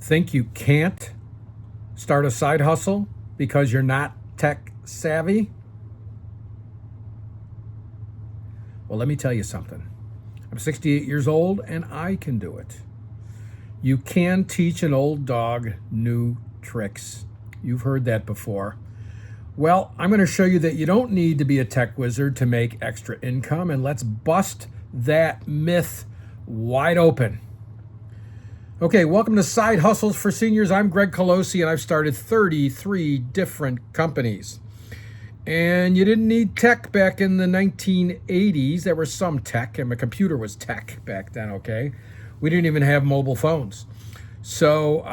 Think you can't start a side hustle because you're not tech savvy? Well, let me tell you something. I'm 68 years old and I can do it. You can teach an old dog new tricks. You've heard that before. Well, I'm going to show you that you don't need to be a tech wizard to make extra income, and let's bust that myth wide open. Okay, welcome to Side Hustles for Seniors. I'm Greg Colosi, and I've started 33 different companies. And you didn't need tech back in the 1980s. There was some tech, and my computer was tech back then, okay? We didn't even have mobile phones. So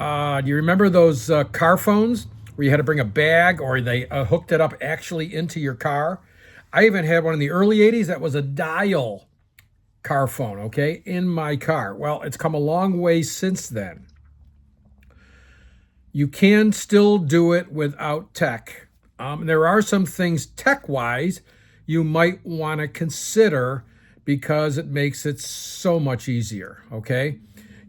do you remember those car phones where you had to bring a bag or they hooked it up actually into your car? I even had one in the early 80s that was a dial car phone, okay, in my car. Well, it's come a long way since then. You can still do it without tech. There are some things tech-wise you might want to consider because it makes it so much easier, okay?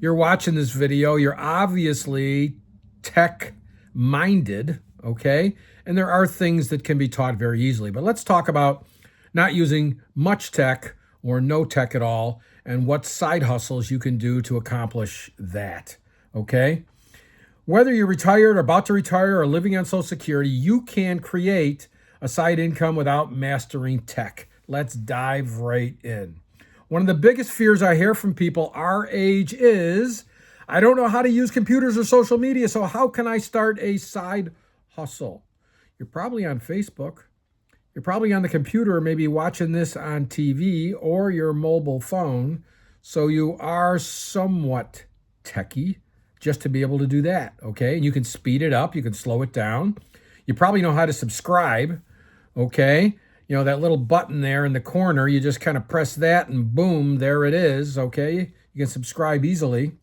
You're watching this video, you're obviously tech-minded, okay? And there are things that can be taught very easily. But let's talk about not using much tech or no tech at all, and what side hustles you can do to accomplish that, okay? Whether you're retired or about to retire or living on Social Security, you can create a side income without mastering tech. Let's dive right in. One of the biggest fears I hear from people our age is, I don't know how to use computers or social media, so how can I start a side hustle? You're probably on Facebook. You're probably on the computer or maybe watching this on TV or your mobile phone, so you are somewhat techie just to be able to do that, okay? And you can speed it up, you can slow it down. You probably know how to subscribe, okay? You know, that little button there in the corner, you just kind of press that and boom, there it is, okay? You can subscribe easily.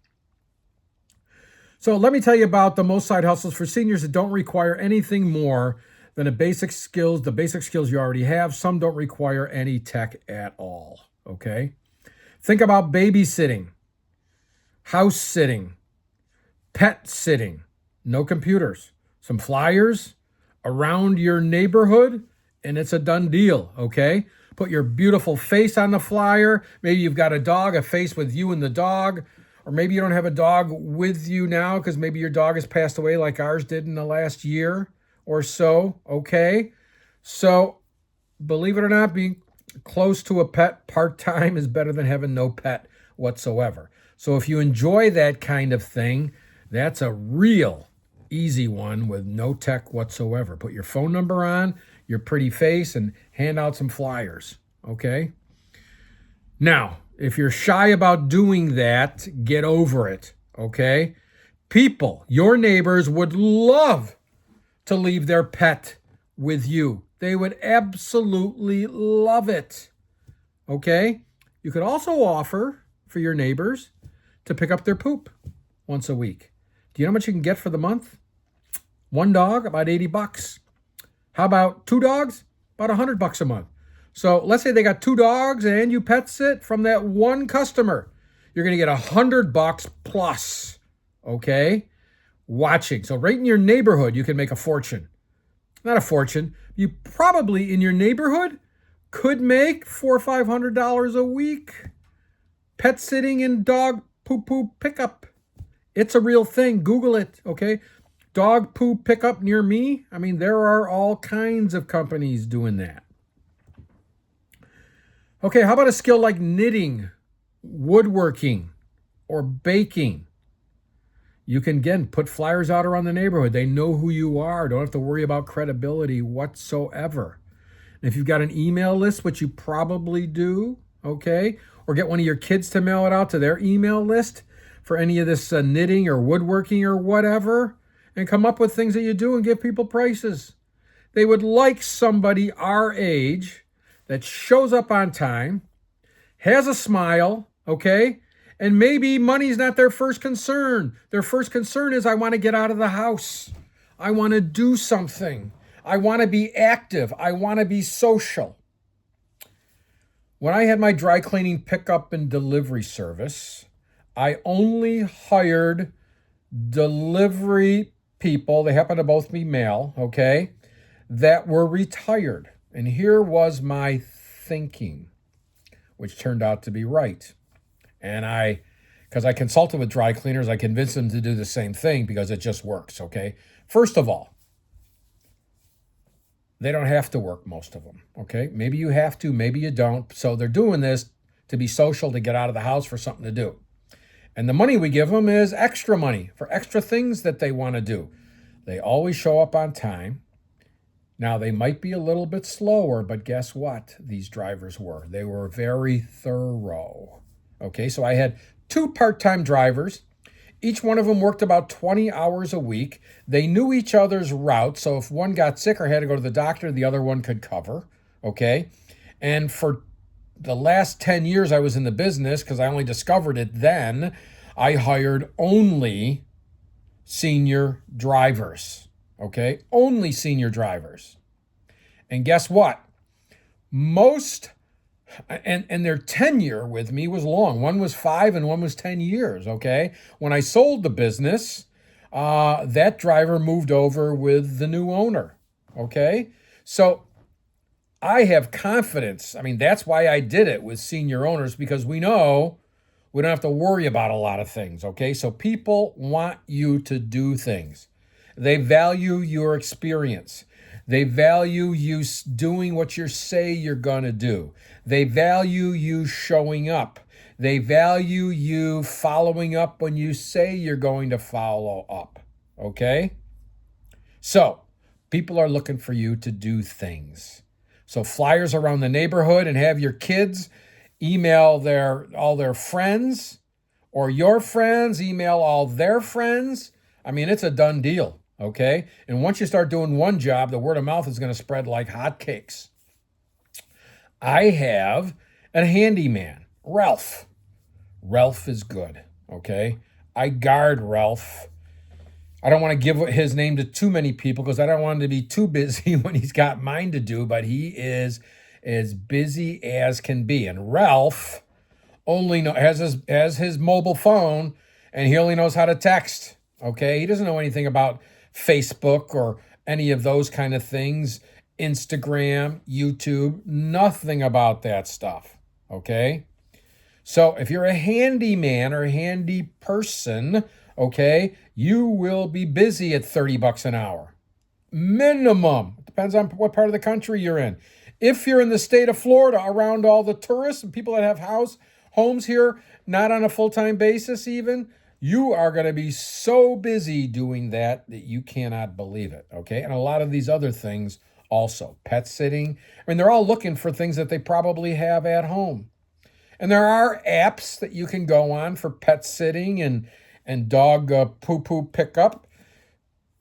So let me tell you about the most side hustles for seniors that don't require anything more than the basic skills you already have. Some don't require any tech at all, okay? Think about babysitting, house sitting, pet sitting, no computers, some flyers around your neighborhood, and it's a done deal, okay? Put your beautiful face on the flyer. Maybe you've got a dog, a face with you and the dog, or maybe you don't have a dog with you now because maybe your dog has passed away like ours did in the last year or so, okay? So, believe it or not, being close to a pet part-time is better than having no pet whatsoever. So if you enjoy that kind of thing, that's a real easy one with no tech whatsoever. Put your phone number on, your pretty face, and hand out some flyers, okay? Now, if you're shy about doing that, get over it, okay? People, your neighbors would love to leave their pet with you. They would absolutely love it, okay? You could also offer for your neighbors to pick up their poop once a week. Do you know how much you can get for the month? One dog, about $80. How about two dogs? About $100 a month. So let's say they got two dogs and you pet sit from that one customer. You're going to get $100 plus, okay? Watching. So right in your neighborhood, you can make a fortune. Not a fortune. You probably in your neighborhood could make $400 or $500 a week. Pet sitting and dog poo pickup. It's a real thing. Google it, okay? Dog poo pickup near me. I mean, there are all kinds of companies doing that. Okay, how about a skill like knitting, woodworking, or baking? You can, again, put flyers out around the neighborhood. They know who you are. Don't have to worry about credibility whatsoever. And if you've got an email list, which you probably do, okay, or get one of your kids to mail it out to their email list for any of this knitting or woodworking or whatever, and come up with things that you do and give people prices. They would like somebody our age that shows up on time, has a smile, okay, and maybe money's not their first concern. Their first concern is, I want to get out of the house. I want to do something. I want to be active. I want to be social. When I had my dry cleaning pickup and delivery service, I only hired delivery people, they happen to both be male, okay, that were retired. And here was my thinking, which turned out to be right. And because I consulted with dry cleaners, I convinced them to do the same thing because it just works, okay? First of all, they don't have to work, most of them, okay? Maybe you have to, maybe you don't. So they're doing this to be social, to get out of the house for something to do. And the money we give them is extra money for extra things that they want to do. They always show up on time. Now, they might be a little bit slower, but guess what? These drivers were. They were very thorough. Okay, so I had 2 part-time drivers. Each one of them worked about 20 hours a week. They knew each other's route, so if one got sick or had to go to the doctor, the other one could cover. Okay, and for the last 10 years I was in the business, because I only discovered it then, I hired only senior drivers. Okay, only senior drivers. And guess what? Most, and their tenure with me was long. One was 5 and one was 10 years, okay? When I sold the business, that driver moved over with the new owner, okay? So I have confidence. I mean, that's why I did it with senior owners, because we know we don't have to worry about a lot of things, okay? So people want you to do things. They value your experience. They value you doing what you say you're going to do. They value you showing up. They value you following up when you say you're going to follow up, okay? So people are looking for you to do things. So flyers around the neighborhood, and have your kids email all their friends, or your friends email all their friends. I mean, it's a done deal, okay? And once you start doing one job, the word of mouth is going to spread like hotcakes. I have a handyman, Ralph. Ralph is good, okay? I guard Ralph. I don't want to give his name to too many people because I don't want him to be too busy when he's got mine to do, but he is as busy as can be. And Ralph has his mobile phone, and he only knows how to text, okay? He doesn't know anything about Facebook or any of those kind of things, Instagram, YouTube, nothing about that stuff, okay? So if you're a handyman or a handy person, okay, you will be busy at $30 an hour. Minimum. It depends on what part of the country you're in. If you're in the state of Florida, around all the tourists and people that have homes here, not on a full-time basis even, you are going to be so busy doing that you cannot believe it, okay? And a lot of these other things also. Pet sitting. I mean, they're all looking for things that they probably have at home. And there are apps that you can go on for pet sitting and dog poo-poo pickup.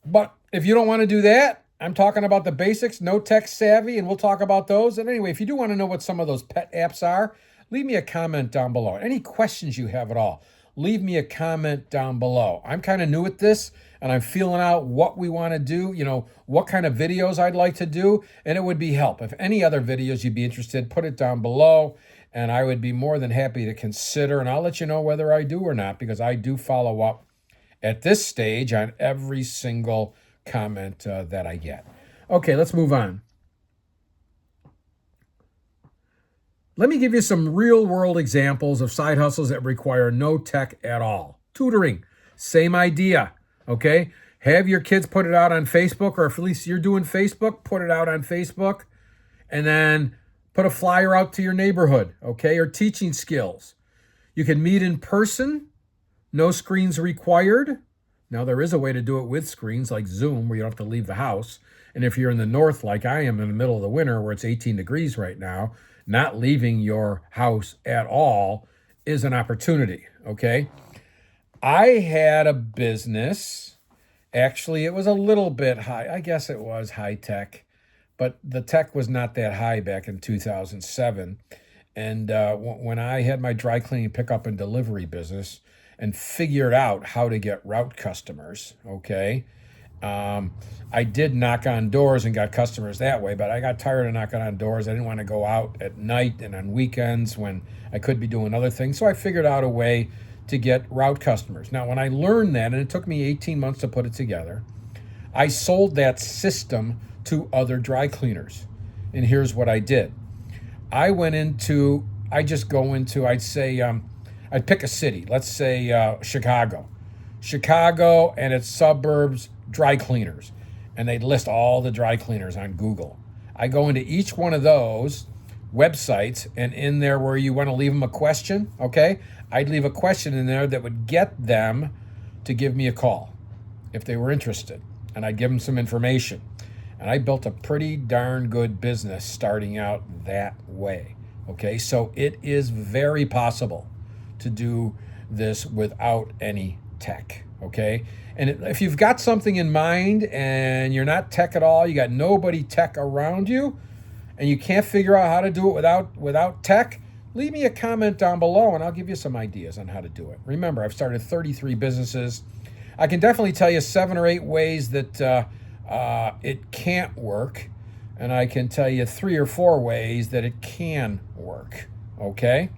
But if you don't want to do that, I'm talking about the basics, no tech savvy, and we'll talk about those. And anyway, if you do want to know what some of those pet apps are, leave me a comment down below. Any questions you have at all, leave me a comment down below. I'm kind of new at this, and I'm feeling out what we want to do, what kind of videos I'd like to do, and it would be help. If any other videos you'd be interested, put it down below, and I would be more than happy to consider, and I'll let you know whether I do or not, because I do follow up at this stage on every single comment that I get. Okay, let's move on. Let me give you some real-world examples of side hustles that require no tech at all. Tutoring, same idea, okay? Have your kids put it out on Facebook, or if at least you're doing Facebook, put it out on Facebook, and then put a flyer out to your neighborhood, okay? Or teaching skills. You can meet in person, no screens required. Now, there is a way to do it with screens like Zoom where you don't have to leave the house. And if you're in the north like I am in the middle of the winter where it's 18 degrees right now, not leaving your house at all is an opportunity, okay? I had a business. Actually, it was a little bit high. I guess it was high tech, but the tech was not that high back in 2007. And when I had my dry cleaning, pickup, and delivery business and figured out how to get route customers, okay, I did knock on doors and got customers that way, but I got tired of knocking on doors. I didn't want to go out at night and on weekends when I could be doing other things. So I figured out a way to get route customers. Now, when I learned that, and it took me 18 months to put it together, I sold that system to other dry cleaners. And here's what I did. I'd pick a city, let's say Chicago and its suburbs dry cleaners. And they'd list all the dry cleaners on Google. I go into each one of those websites, and in there where you want to leave them a question, okay, I'd leave a question in there that would get them to give me a call if they were interested. And I'd give them some information. And I built a pretty darn good business starting out that way. Okay, so it is very possible to do this without any tech. Okay, and if you've got something in mind and you're not tech at all, you got nobody tech around you, and you can't figure out how to do it without tech, leave me a comment down below and I'll give you some ideas on how to do it. Remember, I've started 33 businesses. I can definitely tell you 7 or 8 ways that it can't work, and I can tell you 3 or 4 ways that it can work, okay?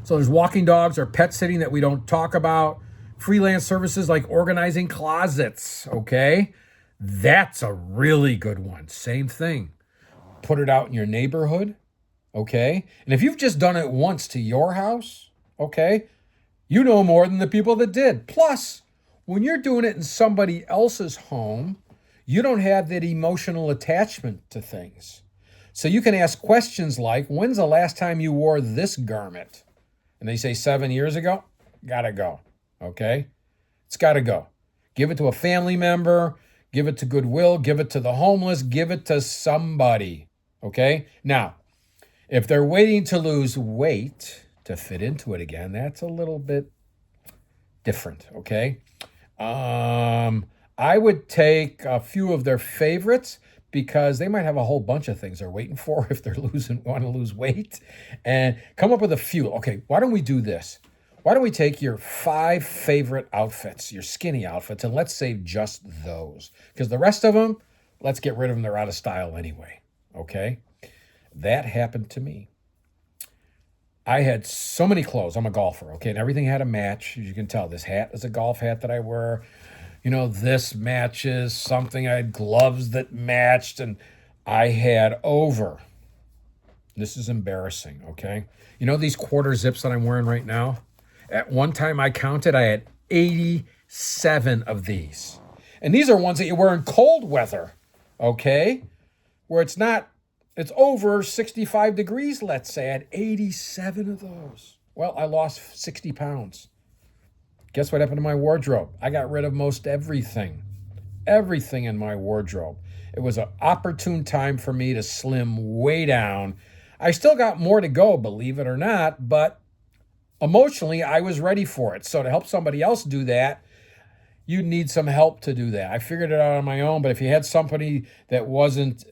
So there's walking dogs or pet sitting that we don't talk about. Freelance services like organizing closets, okay? That's a really good one. Same thing. Put it out in your neighborhood, okay? And if you've just done it once to your house, okay, you know more than the people that did. Plus, when you're doing it in somebody else's home, you don't have that emotional attachment to things. So you can ask questions like, when's the last time you wore this garment? And they say 7 years ago. Gotta go, okay? It's gotta go. Give it to a family member, give it to Goodwill, give it to the homeless, give it to somebody, okay? Now, if they're waiting to lose weight to fit into it again, that's a little bit different, okay? I would take a few of their favorites because they might have a whole bunch of things they're waiting for if they're want to lose weight, and come up with a few. Okay, why don't we do this? Why don't we take your 5 favorite outfits, your skinny outfits, and let's save just those, because the rest of them, let's get rid of them. They're out of style anyway, okay? That happened to me. I had so many clothes. I'm a golfer, okay? And everything had a match. As you can tell, this hat is a golf hat that I wear. You know, this matches something. I had gloves that matched, and I had this is embarrassing, okay? You know these quarter zips that I'm wearing right now? At one time I counted, I had 87 of these. And these are ones that you wear in cold weather, okay? Where it's over 65 degrees, let's say. I had 87 of those. Well, I lost 60 pounds. Guess what happened to my wardrobe? I got rid of most everything in my wardrobe. It was an opportune time for me to slim way down. I still got more to go, believe it or not, but emotionally, I was ready for it. So to help somebody else do that, you need some help to do that. I figured it out on my own, but if you had somebody that wasn't,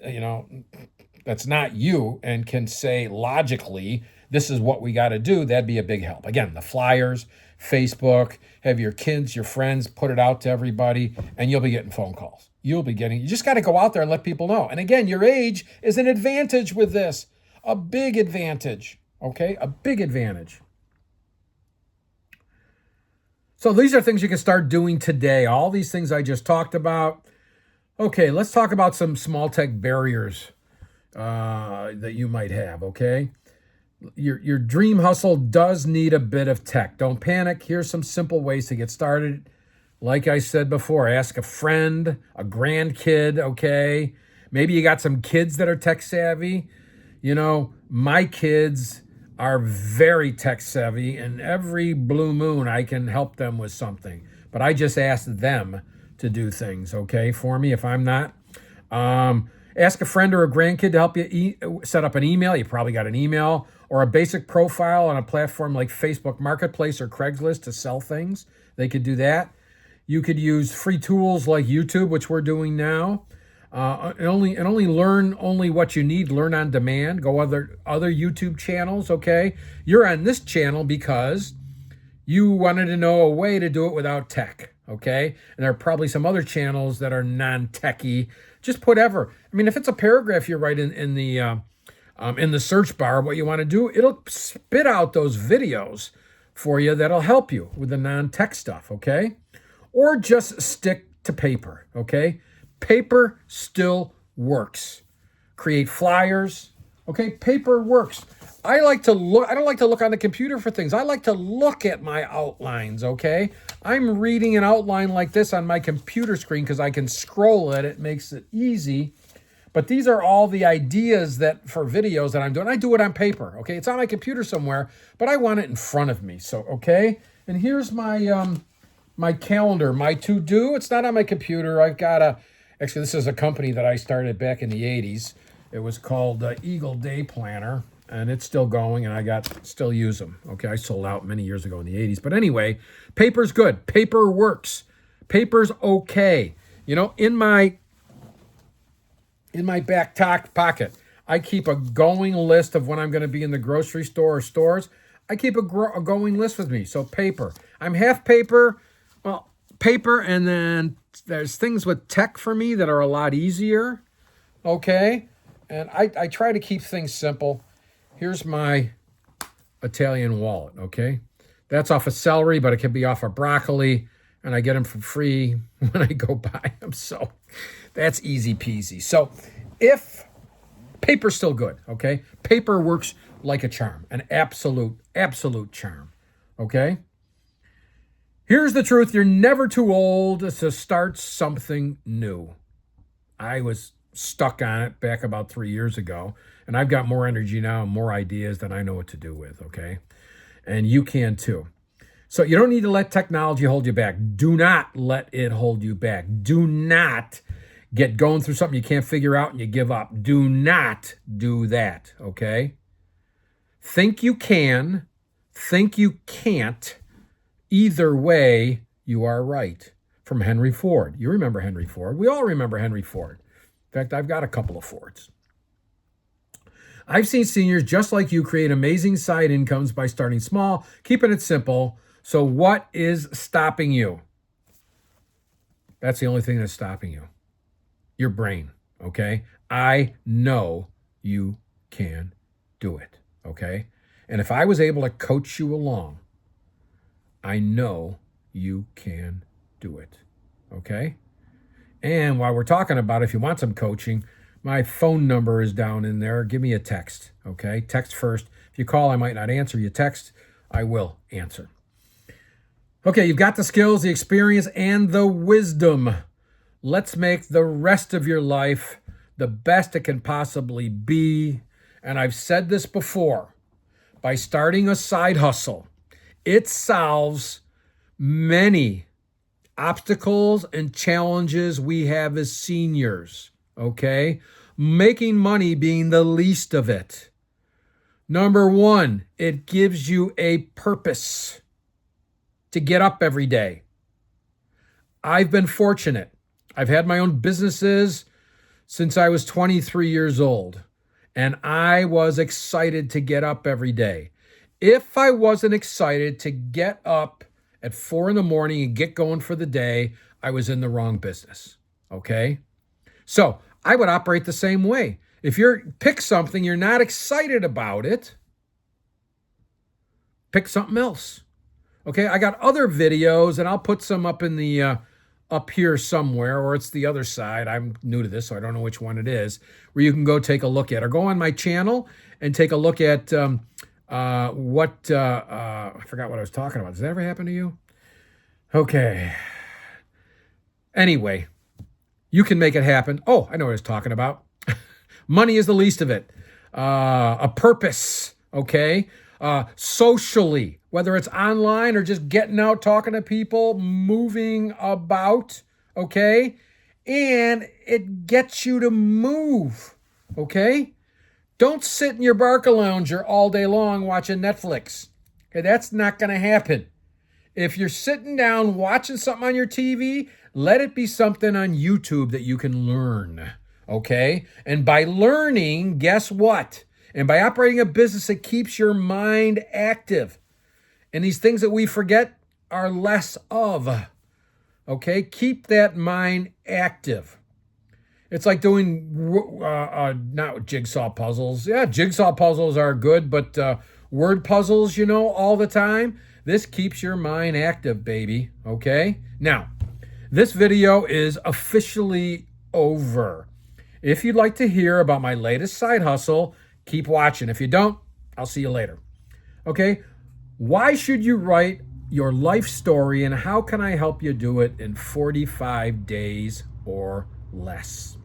that's not you and can say logically, this is what we got to do, that'd be a big help. Again, the flyers, Facebook, have your kids, your friends, put it out to everybody, and you'll be getting phone calls. You just got to go out there and let people know. And again, your age is an advantage with this, a big advantage, okay? A big advantage. So these are things you can start doing today. All these things I just talked about. Okay, let's talk about some small tech barriers that you might have, okay? Your dream hustle does need a bit of tech. Don't panic. Here's some simple ways to get started. Like I said before, ask a friend, a grandkid, okay? Maybe you got some kids that are tech savvy. You know, my kids are very tech savvy, and every blue moon I can help them with something. But I just ask them to do things, okay, for me if I'm not. Ask a friend or a grandkid to help you set up an email. You probably got an email or a basic profile on a platform like Facebook Marketplace or Craigslist to sell things. They could do that. You could use free tools like YouTube, which we're doing now. And only learn what you need. Learn on demand. Go other YouTube channels. Okay, you're on this channel because you wanted to know a way to do it without tech. Okay, and there are probably some other channels that are non-techy. Just put ever. I mean, if it's a paragraph you write in the search bar, what you want to do, it'll spit out those videos for you that'll help you with the non-tech stuff, okay? Or just stick to paper, okay? Paper still works. Create flyers, okay? Paper works. I don't like to look on the computer for things. I like to look at my outlines, okay? I'm reading an outline like this on my computer screen because I can scroll it. It makes it easy. But these are all the ideas that for videos that I'm doing. I do it on paper, okay? It's on my computer somewhere, but I want it in front of me. So, okay? And here's my my calendar, my to-do. It's not on my computer. Actually, this is a company that I started back in the 80s. It was called Eagle Day Planner, and it's still going, and I still use them. Okay, I sold out many years ago in the 80s. But anyway, paper's good. Paper works. Paper's okay. You know, in my back pocket, I keep a going list of when I'm going to be in the grocery store or stores. I keep a going list with me. So paper. I'm half paper. Well, paper, and then there's things with tech for me that are a lot easier. Okay? And I try to keep things simple. Here's my Italian wallet, okay? That's off of celery, but it can be off of broccoli, and I get them for free when I go buy them. So that's easy peasy. So if paper's still good, okay? Paper works like a charm, an absolute charm, okay? Here's the truth. You're never too old to start something new. I was stuck on it back about 3 years ago, and I've got more energy now and more ideas than I know what to do with, okay? And you can too. So you don't need to let technology hold you back. Do not let it hold you back. Do not get going through something you can't figure out and you give up. Do not do that, okay? Think you can, think you can't. Either way, you are right. From Henry Ford. You remember Henry Ford. We all remember Henry Ford. In fact, I've got a couple of Fords. I've seen seniors just like you create amazing side incomes by starting small, keeping it simple. So what is stopping you? That's the only thing that's stopping you. Your brain, okay? I know you can do it, okay? And if I was able to coach you along, I know you can do it, okay? And while we're talking about it, if you want some coaching, my phone number is down in there. Give me a text, okay? Text first. If you call, I might not answer. You text, I will answer. Okay, you've got the skills, the experience, and the wisdom. Let's make the rest of your life the best it can possibly be. And I've said this before, by starting a side hustle, it solves many obstacles and challenges we have as seniors, okay? Making money being the least of it. Number one, it gives you a purpose to get up every day. I've been fortunate. I've had my own businesses since I was 23 years old, and I was excited to get up every day. If I wasn't excited to get up at 4 a.m. and get going for the day, I was in the wrong business, okay? So I would operate the same way. If pick something, you're not excited about it, pick something else, okay? I got other videos, and I'll put some up in the up here somewhere, or it's the other side. I'm new to this, so I don't know which one it is, where you can go take a look at, or go on my channel and take a look at I forgot what I was talking about. Does that ever happen to you? Okay. Anyway, you can make it happen. Oh, I know what I was talking about. Money is the least of it. A purpose, okay? Socially, whether it's online or just getting out, talking to people, moving about, okay? And it gets you to move, okay? Don't sit in your Barcalounger all day long watching Netflix. Okay, that's not going to happen. If you're sitting down watching something on your TV, let it be something on YouTube that you can learn, okay? And by learning, guess what? And by operating a business, it keeps your mind active. And these things that we forget are less of, okay? Keep that mind active. It's like doing not jigsaw puzzles. Yeah, jigsaw puzzles are good, but word puzzles, all the time, This keeps your mind active, baby. Okay? Now, this video is officially over. If you'd like to hear about my latest side hustle, keep watching. If you don't, I'll see you later. Okay? Why should you write your life story, and how can I help you do it in 45 days or less?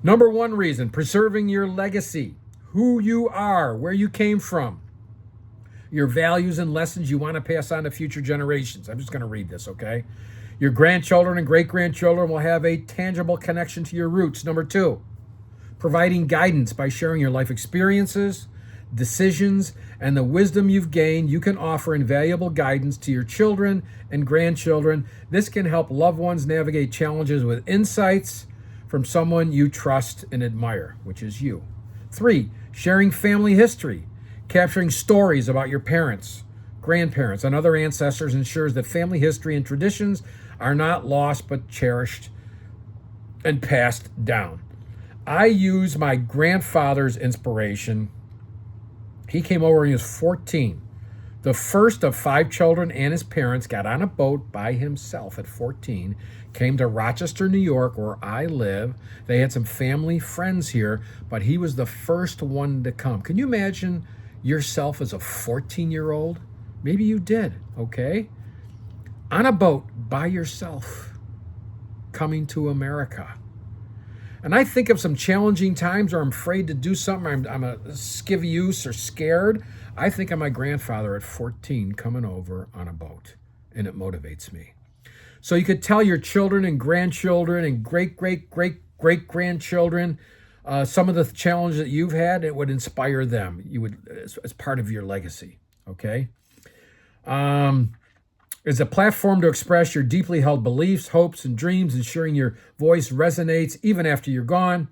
Number one reason, preserving your legacy, who you are, where you came from, your values and lessons you want to pass on to future generations. I'm just going to read this, okay? Your grandchildren and great-grandchildren will have a tangible connection to your roots. Number two, providing guidance by sharing your life experiences, decisions, and the wisdom you've gained. You can offer invaluable guidance to your children and grandchildren. This can help loved ones navigate challenges with insights from someone you trust and admire, which is you. Three, sharing family history. Capturing stories about your parents, grandparents, and other ancestors ensures that family history and traditions are not lost but cherished and passed down. I use my grandfather's inspiration. He came over when he was 14. The first of 5 children, and his parents got on a boat by himself at 14, came to Rochester, New York, where I live. They had some family friends here, but he was the first one to come. Can you imagine yourself as a 14-year-old? Maybe you did, okay? On a boat by yourself, coming to America. And I think of some challenging times, or I'm afraid to do something, I'm a scabious or scared. I think of my grandfather at 14 coming over on a boat, and it motivates me. So you could tell your children and grandchildren and great-great-great-great-grandchildren some of the challenges that you've had. It would inspire them. You would, as part of your legacy, okay? It's a platform to express your deeply held beliefs, hopes, and dreams, ensuring your voice resonates even after you're gone.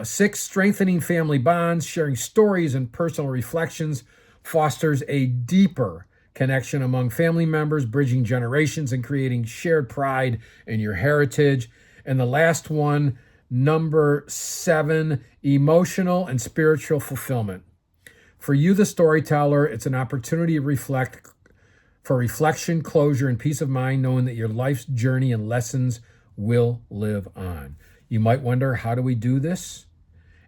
6, strengthening family bonds, sharing stories and personal reflections fosters a deeper connection among family members, bridging generations and creating shared pride in your heritage. And the last one, number 7, emotional and spiritual fulfillment. For you, the storyteller, it's an opportunity to reflect, for reflection, closure, and peace of mind, knowing that your life's journey and lessons will live on. You might wonder, how do we do this?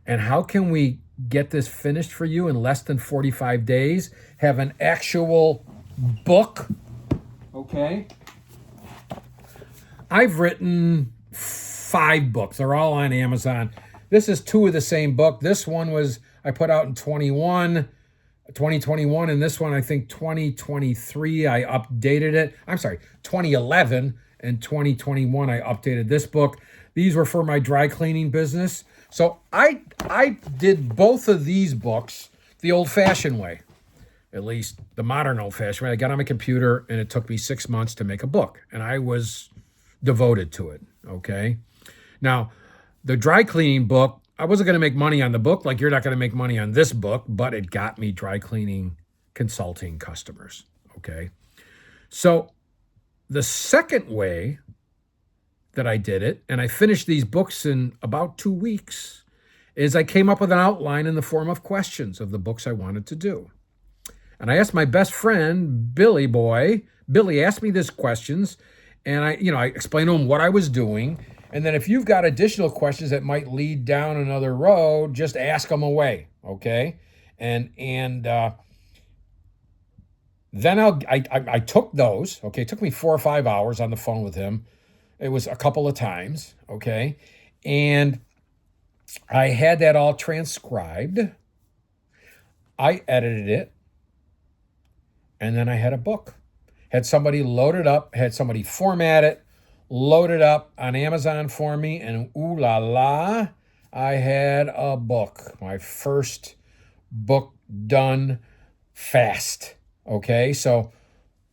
And how can we get this finished for you in less than 45 days? Have an actual book, okay? I've written 5 books. They're all on Amazon. This is 2 of the same book. This one was, I put out in 2021, and this one, I think 2023, I updated it. I'm sorry, 2011 and 2021, I updated this book. These were for my dry cleaning business. So I did both of these books the old-fashioned way, at least the modern old-fashioned way. I got on my computer, and it took me 6 months to make a book, and I was devoted to it, okay? Now, the dry cleaning book, I wasn't going to make money on the book, like you're not going to make money on this book, but it got me dry cleaning consulting customers, okay? So the second way that I did it, and I finished these books in about 2 weeks, is I came up with an outline in the form of questions of the books I wanted to do. And I asked my best friend, Billy Boy. Billy asked me these questions, and I explained to him what I was doing. And then if you've got additional questions that might lead down another road, just ask them away, okay? And then I took those, okay? It took me 4 or 5 hours on the phone with him. It was a couple of times, okay? And I had that all transcribed. I edited it. And then I had a book. Had somebody load it up, had somebody format it, load it up on Amazon for me, and ooh la la, I had a book. My first book done fast, okay? So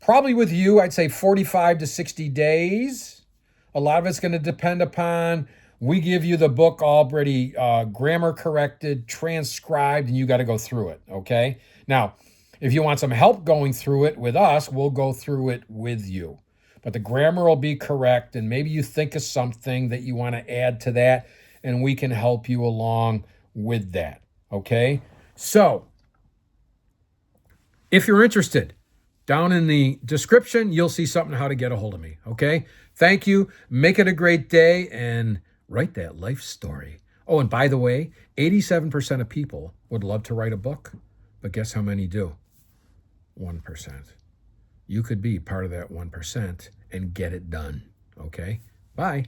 probably with you, I'd say 45 to 60 days. A lot of it's going to depend upon, we give you the book already grammar corrected, transcribed, and you got to go through it, okay? Now, if you want some help going through it with us, we'll go through it with you. But the grammar will be correct, and maybe you think of something that you want to add to that, and we can help you along with that, okay? So, if you're interested, Down in the description, you'll see something how to get a hold of me. Okay? Thank you. Make it a great day and write that life story. Oh, and by the way, 87% of people would love to write a book, but guess how many do? 1%. You could be part of that 1% and get it done. Okay? Bye.